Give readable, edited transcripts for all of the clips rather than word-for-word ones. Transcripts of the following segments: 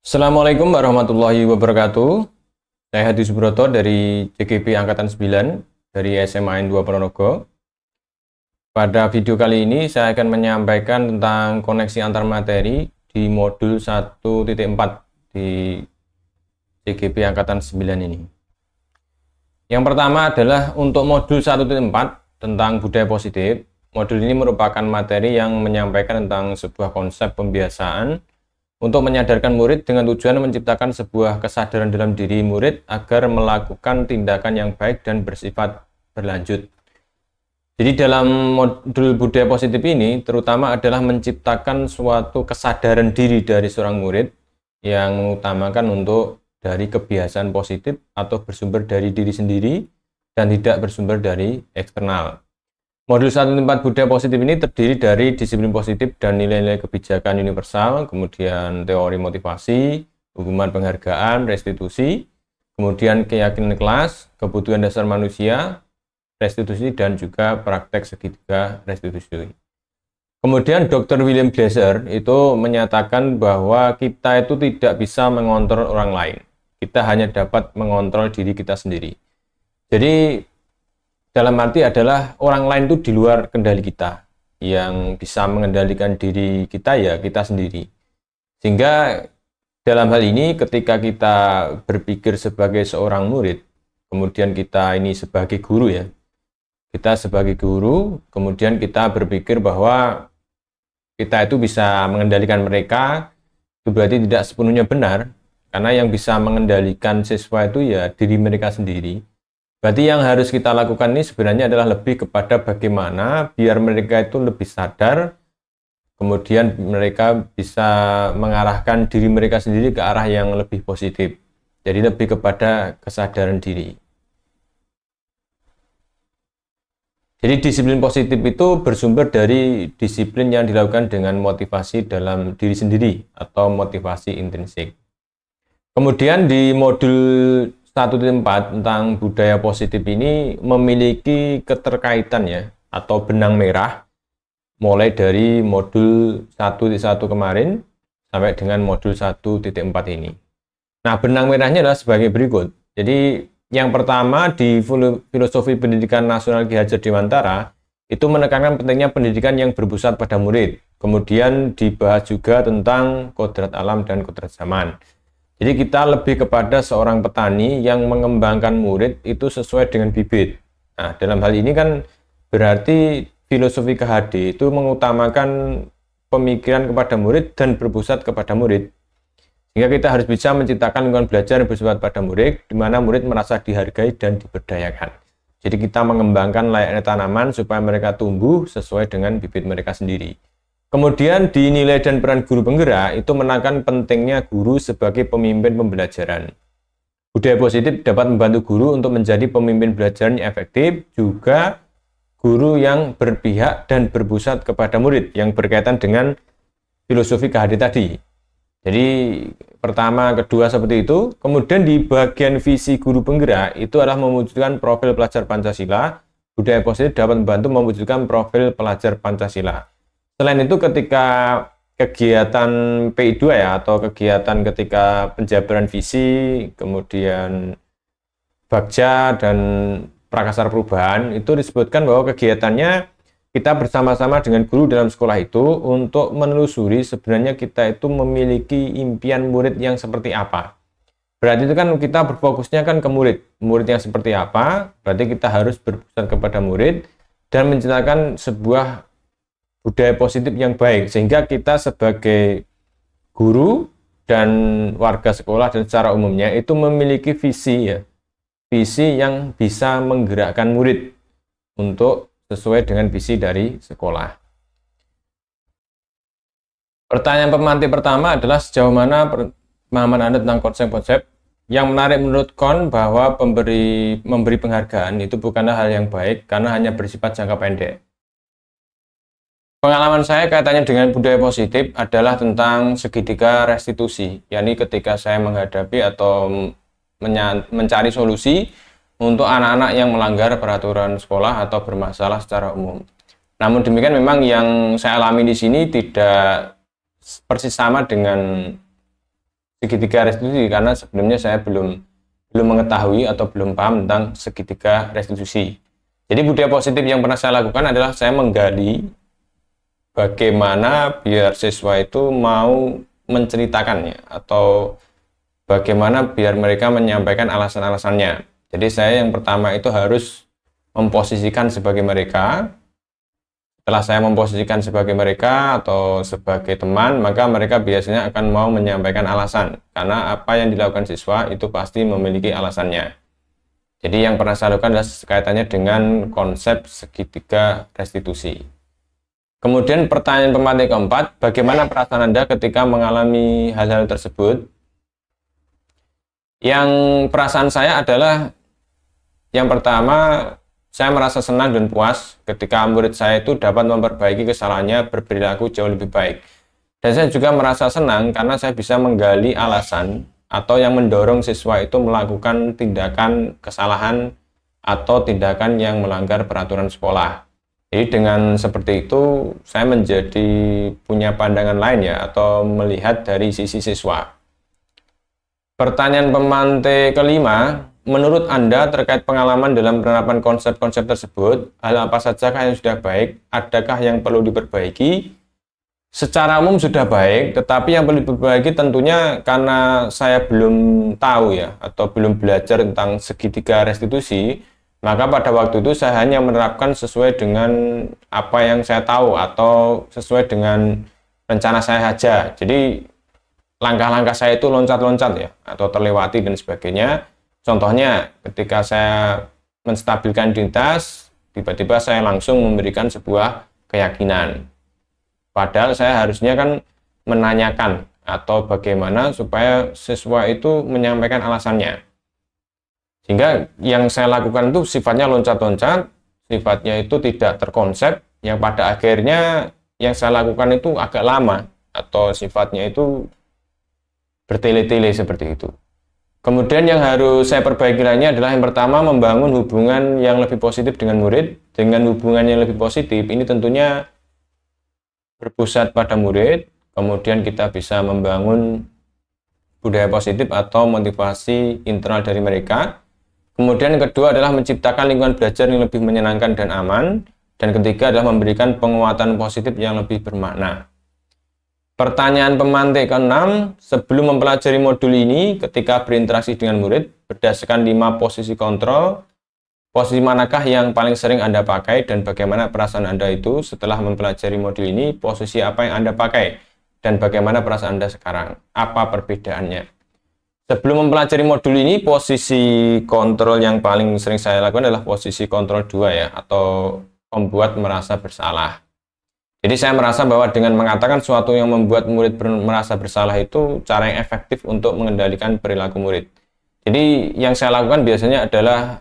Assalamualaikum warahmatullahi wabarakatuh. Saya Hadi Subroto dari CGP Angkatan 9 dari SMA N2 Ponorogo. Pada video kali ini saya akan menyampaikan tentang koneksi antar materi di modul 1.4 di CGP Angkatan 9 ini. Yang pertama adalah untuk modul 1.4 tentang budaya positif. Modul ini merupakan materi yang menyampaikan tentang sebuah konsep pembiasaan untuk menyadarkan murid dengan tujuan menciptakan sebuah kesadaran dalam diri murid agar melakukan tindakan yang baik dan bersifat berlanjut. Jadi dalam modul budaya positif ini terutama adalah menciptakan suatu kesadaran diri dari seorang murid yang mengutamakan untuk dari kebiasaan positif atau bersumber dari diri sendiri dan tidak bersumber dari eksternal. Modul 1.4 budaya positif ini terdiri dari disiplin positif dan nilai-nilai kebijakan universal, kemudian teori motivasi, hukuman penghargaan, restitusi, kemudian keyakinan kelas, kebutuhan dasar manusia, restitusi, dan juga praktek segitiga restitusi. Kemudian Dr. William Glasser itu menyatakan bahwa kita itu tidak bisa mengontrol orang lain. Kita hanya dapat mengontrol diri kita sendiri. Jadi dalam arti adalah orang lain itu di luar kendali kita. Yang bisa mengendalikan diri kita ya kita sendiri. Sehingga dalam hal ini ketika kita berpikir sebagai seorang murid, kemudian kita ini sebagai guru ya. Kita sebagai guru, kemudian kita berpikir bahwa kita itu bisa mengendalikan mereka, itu berarti tidak sepenuhnya benar. Karena yang bisa mengendalikan siswa itu ya diri mereka sendiri. Berarti yang harus kita lakukan ini sebenarnya adalah lebih kepada bagaimana biar mereka itu lebih sadar, kemudian mereka bisa mengarahkan diri mereka sendiri ke arah yang lebih positif. Jadi lebih kepada kesadaran diri. Jadi disiplin positif itu bersumber dari disiplin yang dilakukan dengan motivasi dalam diri sendiri atau motivasi intrinsik. Kemudian di modul 1.4 tentang budaya positif ini memiliki keterkaitan ya atau benang merah mulai dari modul 1.1 kemarin sampai dengan modul 1.4 ini. Nah, benang merahnya adalah sebagai berikut. Jadi yang pertama di filosofi pendidikan nasional Ki Hajar Dewantara itu menekankan pentingnya pendidikan yang berpusat pada murid. Kemudian dibahas juga tentang kodrat alam dan kodrat zaman. Jadi kita lebih kepada seorang petani yang mengembangkan murid itu sesuai dengan bibit. Nah, dalam hal ini kan berarti filosofi KHD itu mengutamakan pemikiran kepada murid dan berpusat kepada murid. Sehingga kita harus bisa menciptakan lingkungan belajar yang bersifat pada murid, di mana murid merasa dihargai dan diberdayakan. Jadi kita mengembangkan layaknya tanaman supaya mereka tumbuh sesuai dengan bibit mereka sendiri. Kemudian di nilai dan peran guru penggerak itu menekankan pentingnya guru sebagai pemimpin pembelajaran. Budaya positif dapat membantu guru untuk menjadi pemimpin belajar yang efektif, juga guru yang berpihak dan berpusat kepada murid yang berkaitan dengan filosofi KHD tadi. Jadi pertama, kedua seperti itu. Kemudian di bagian visi guru penggerak itu adalah mewujudkan profil pelajar Pancasila. Budaya positif dapat membantu mewujudkan profil pelajar Pancasila. Selain itu ketika kegiatan PI2 ya atau kegiatan ketika penjabaran visi, kemudian Bagja dan Prakasar Perubahan itu disebutkan bahwa kegiatannya kita bersama-sama dengan guru dalam sekolah itu untuk menelusuri sebenarnya kita itu memiliki impian murid yang seperti apa. Berarti itu kan kita berfokusnya kan ke murid yang seperti apa, berarti kita harus berpusat kepada murid dan menciptakan sebuah budaya positif yang baik, sehingga kita sebagai guru dan warga sekolah dan secara umumnya itu memiliki visi ya, visi yang bisa menggerakkan murid untuk sesuai dengan visi dari sekolah. Pertanyaan pemantik pertama adalah sejauh mana pemahaman Anda tentang konsep-konsep yang menarik menurut Kon bahwa memberi penghargaan itu bukanlah hal yang baik karena hanya bersifat jangka pendek. Pengalaman saya kaitannya dengan budaya positif adalah tentang segitiga restitusi, yakni ketika saya menghadapi atau mencari solusi untuk anak-anak yang melanggar peraturan sekolah atau bermasalah secara umum. Namun demikian memang yang saya alami di sini tidak persis sama dengan segitiga restitusi karena sebelumnya saya belum mengetahui atau belum paham tentang segitiga restitusi. Jadi budaya positif yang pernah saya lakukan adalah saya menggali bagaimana biar siswa itu mau menceritakannya atau bagaimana biar mereka menyampaikan alasan-alasannya. Jadi saya yang pertama itu harus memposisikan sebagai mereka. Setelah saya memposisikan sebagai mereka atau sebagai teman, maka mereka biasanya akan mau menyampaikan alasan. Karena apa yang dilakukan siswa itu pasti memiliki alasannya. Jadi yang pernah saya lakukan adalah kaitannya dengan konsep segitiga restitusi. Kemudian pertanyaan pemantik keempat, bagaimana perasaan Anda ketika mengalami hal-hal tersebut? Yang perasaan saya adalah yang pertama, saya merasa senang dan puas ketika murid saya itu dapat memperbaiki kesalahannya berperilaku jauh lebih baik. Dan saya juga merasa senang karena saya bisa menggali alasan atau yang mendorong siswa itu melakukan tindakan kesalahan atau tindakan yang melanggar peraturan sekolah. Jadi dengan seperti itu, saya menjadi punya pandangan lain ya, atau melihat dari sisi siswa. Pertanyaan pemantik kelima, menurut Anda terkait pengalaman dalam penerapan konsep-konsep tersebut, hal apa sajakah yang sudah baik, adakah yang perlu diperbaiki? Secara umum sudah baik, tetapi yang perlu diperbaiki tentunya karena saya belum tahu ya, atau belum belajar tentang segitiga restitusi, maka pada waktu itu saya hanya menerapkan sesuai dengan apa yang saya tahu, atau sesuai dengan rencana saya saja. Jadi langkah-langkah saya itu loncat-loncat ya, atau terlewati dan sebagainya. Contohnya, ketika saya menstabilkan identitas, tiba-tiba saya langsung memberikan sebuah keyakinan. Padahal saya harusnya kan menanyakan atau bagaimana supaya siswa itu menyampaikan alasannya. Sehingga yang saya lakukan itu sifatnya loncat-loncat, sifatnya itu tidak terkonsep, yang pada akhirnya yang saya lakukan itu agak lama, atau sifatnya itu bertele-tele seperti itu. Kemudian yang harus saya perbaiki lainnya adalah yang pertama, membangun hubungan yang lebih positif dengan murid. Dengan hubungan yang lebih positif, ini tentunya berpusat pada murid, kemudian kita bisa membangun budaya positif atau motivasi internal dari mereka. Kemudian yang kedua adalah menciptakan lingkungan belajar yang lebih menyenangkan dan aman. Dan ketiga adalah memberikan penguatan positif yang lebih bermakna. Pertanyaan pemantik ke-6, sebelum mempelajari modul ini, ketika berinteraksi dengan murid, berdasarkan 5 posisi kontrol, posisi manakah yang paling sering Anda pakai dan bagaimana perasaan Anda itu setelah mempelajari modul ini, posisi apa yang Anda pakai dan bagaimana perasaan Anda sekarang, apa perbedaannya. Sebelum mempelajari modul ini, posisi kontrol yang paling sering saya lakukan adalah posisi kontrol 2 ya, atau membuat merasa bersalah. Jadi saya merasa bahwa dengan mengatakan sesuatu yang membuat murid merasa bersalah itu cara yang efektif untuk mengendalikan perilaku murid. Jadi yang saya lakukan biasanya adalah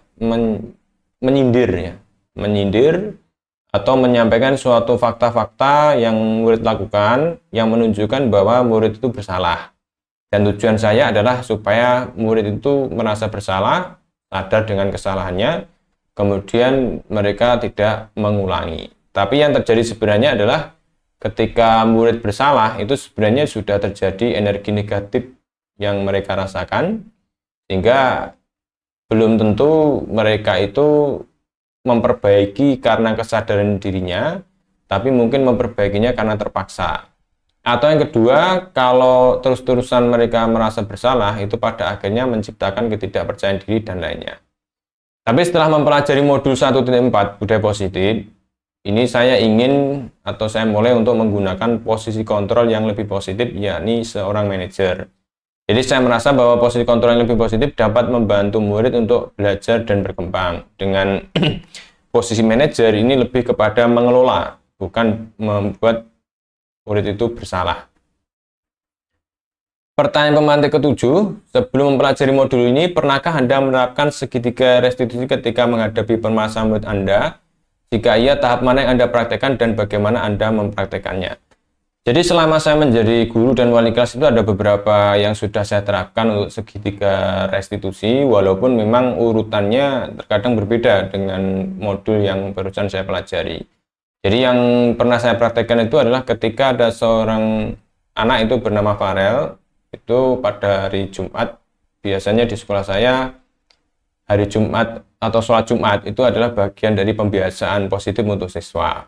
menyindir ya, menyindir atau menyampaikan suatu fakta-fakta yang murid lakukan yang menunjukkan bahwa murid itu bersalah. Dan tujuan saya adalah supaya murid itu merasa bersalah, sadar dengan kesalahannya, kemudian mereka tidak mengulangi. Tapi yang terjadi sebenarnya adalah ketika murid bersalah, itu sebenarnya sudah terjadi energi negatif yang mereka rasakan, sehingga belum tentu mereka itu memperbaiki karena kesadaran dirinya, tapi mungkin memperbaikinya karena terpaksa. Atau yang kedua, kalau terus-terusan mereka merasa bersalah, itu pada akhirnya menciptakan ketidakpercayaan diri dan lainnya. Tapi setelah mempelajari modul 1.4 budaya positif, ini saya ingin atau saya mulai untuk menggunakan posisi kontrol yang lebih positif, yakni seorang manajer. Jadi saya merasa bahwa posisi kontrol yang lebih positif dapat membantu murid untuk belajar dan berkembang. Dengan posisi manajer ini lebih kepada mengelola, bukan membuat murid itu bersalah. Pertanyaan pemantik ke-7, sebelum mempelajari modul ini, pernahkah Anda menerapkan segitiga restitusi ketika menghadapi permasalahan murid Anda? Jika iya, tahap mana yang Anda praktekkan dan bagaimana Anda mempraktekannya? Jadi selama saya menjadi guru dan wali kelas itu ada beberapa yang sudah saya terapkan untuk segitiga restitusi, walaupun memang urutannya terkadang berbeda dengan modul yang barusan saya pelajari. Jadi yang pernah saya praktekkan itu adalah ketika ada seorang anak itu bernama Farel, itu pada hari Jumat. Biasanya di sekolah saya hari Jumat atau sholat Jumat itu adalah bagian dari pembiasaan positif untuk siswa.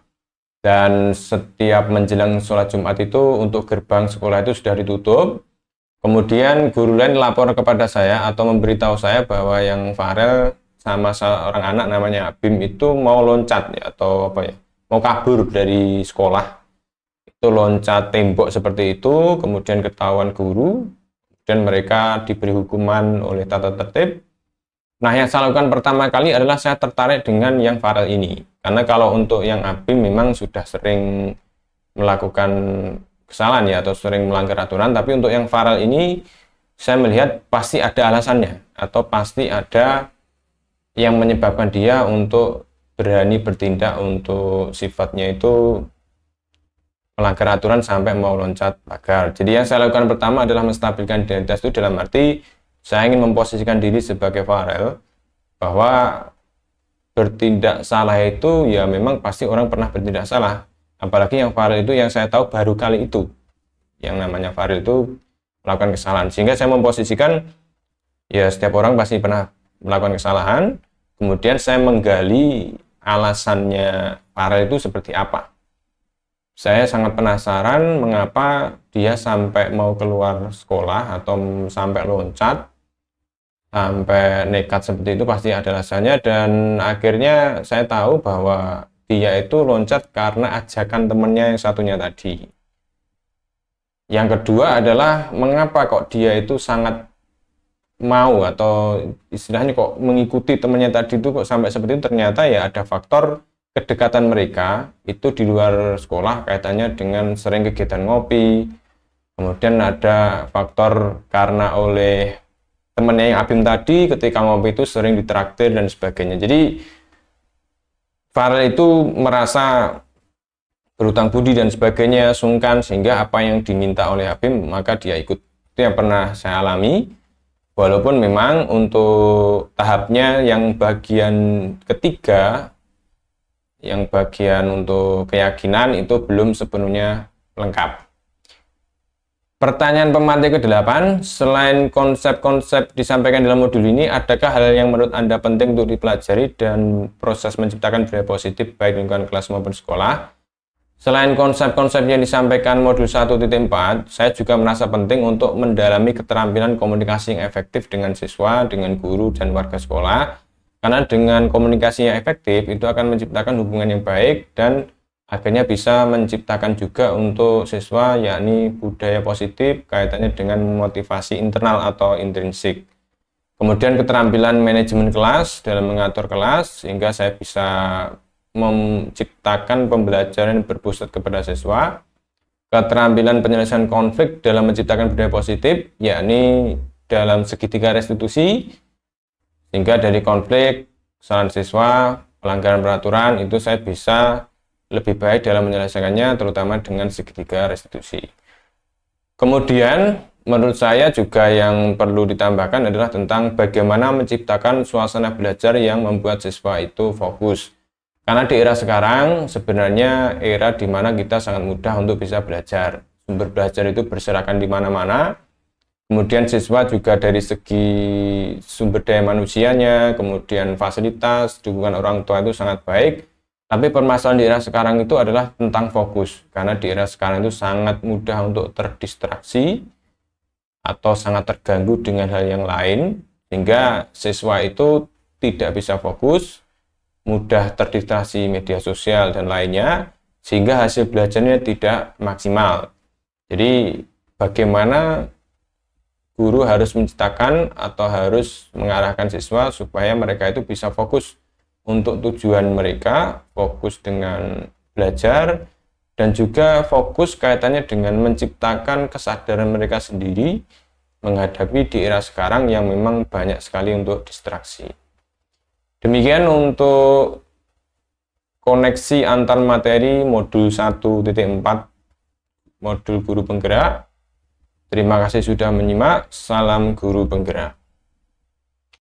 Dan setiap menjelang sholat Jumat itu untuk gerbang sekolah itu sudah ditutup. Kemudian guru lain lapor kepada saya atau memberitahu saya bahwa yang Farel sama seorang anak namanya Bim itu mau loncat ya, atau apa ya, mau kabur dari sekolah. Itu loncat tembok seperti itu, kemudian ketahuan guru, dan mereka diberi hukuman oleh tata tertib. Nah, yang saya lakukan pertama kali adalah saya tertarik dengan yang Farel ini. Karena kalau untuk yang Abim memang sudah sering melakukan kesalahan ya, atau sering melanggar aturan. Tapi untuk yang Farel ini, saya melihat pasti ada alasannya. Atau pasti ada yang menyebabkan dia untuk berani bertindak untuk sifatnya itu melanggar aturan sampai mau loncat pagar. Jadi yang saya lakukan pertama adalah menstabilkan identitas itu, dalam arti saya ingin memposisikan diri sebagai Farel, bahwa bertindak salah itu ya memang pasti orang pernah bertindak salah. Apalagi yang Farel itu yang saya tahu baru kali itu. Yang namanya Farel itu melakukan kesalahan. Sehingga saya memposisikan ya setiap orang pasti pernah melakukan kesalahan. Kemudian saya menggali alasannya Farel itu seperti apa. Saya sangat penasaran mengapa dia sampai mau keluar sekolah atau sampai loncat, sampai nekat seperti itu, pasti ada alasannya. Dan akhirnya saya tahu bahwa dia itu loncat karena ajakan temannya yang satunya tadi. Yang kedua adalah mengapa kok dia itu sangat mau, atau istilahnya kok mengikuti temannya tadi itu kok sampai seperti itu. Ternyata ya ada faktor kedekatan mereka itu di luar sekolah, kaitannya dengan sering kegiatan ngopi. Kemudian ada faktor karena oleh temannya yang Abim tadi ketika ngopi itu sering ditraktir dan sebagainya. Jadi Farel itu merasa berutang budi dan sebagainya, sungkan, sehingga apa yang diminta oleh Abim maka dia ikut. Itu yang pernah saya alami. Walaupun memang untuk tahapnya yang bagian ketiga, yang bagian untuk keyakinan itu belum sepenuhnya lengkap. Pertanyaan pemantik ke-8, selain konsep-konsep disampaikan dalam modul ini, adakah hal yang menurut Anda penting untuk dipelajari dan proses menciptakan budaya positif baik di lingkungan kelas maupun sekolah? Selain konsep-konsep yang disampaikan modul 1.4, saya juga merasa penting untuk mendalami keterampilan komunikasi yang efektif dengan siswa, dengan guru, dan warga sekolah. Karena dengan komunikasi yang efektif itu akan menciptakan hubungan yang baik dan akhirnya bisa menciptakan juga untuk siswa yakni budaya positif kaitannya dengan motivasi internal atau intrinsik. Kemudian keterampilan manajemen kelas dalam mengatur kelas sehingga saya bisa menciptakan pembelajaran yang berpusat kepada siswa. Keterampilan penyelesaian konflik dalam menciptakan budaya positif yakni dalam segitiga restitusi, sehingga dari konflik, kesalahan siswa, pelanggaran peraturan itu saya bisa lebih baik dalam menyelesaikannya, terutama dengan segitiga restitusi. Kemudian menurut saya juga yang perlu ditambahkan adalah tentang bagaimana menciptakan suasana belajar yang membuat siswa itu fokus. Karena di era sekarang sebenarnya era di mana kita sangat mudah untuk bisa belajar. Sumber belajar itu berserakan di mana-mana. Kemudian siswa juga dari segi sumber daya manusianya, kemudian fasilitas, dukungan orang tua itu sangat baik. Tapi permasalahan di era sekarang itu adalah tentang fokus. Karena di era sekarang itu sangat mudah untuk terdistraksi atau sangat terganggu dengan hal yang lain. Sehingga siswa itu tidak bisa fokus, mudah terdistraksi media sosial dan lainnya, sehingga hasil belajarnya tidak maksimal. Jadi bagaimana guru harus menciptakan atau harus mengarahkan siswa supaya mereka itu bisa fokus untuk tujuan mereka, fokus dengan belajar, dan juga fokus kaitannya dengan menciptakan kesadaran mereka sendiri menghadapi di era sekarang yang memang banyak sekali untuk distraksi. Demikian untuk koneksi antar materi modul 1.4 modul guru penggerak. Terima kasih sudah menyimak. Salam guru penggerak.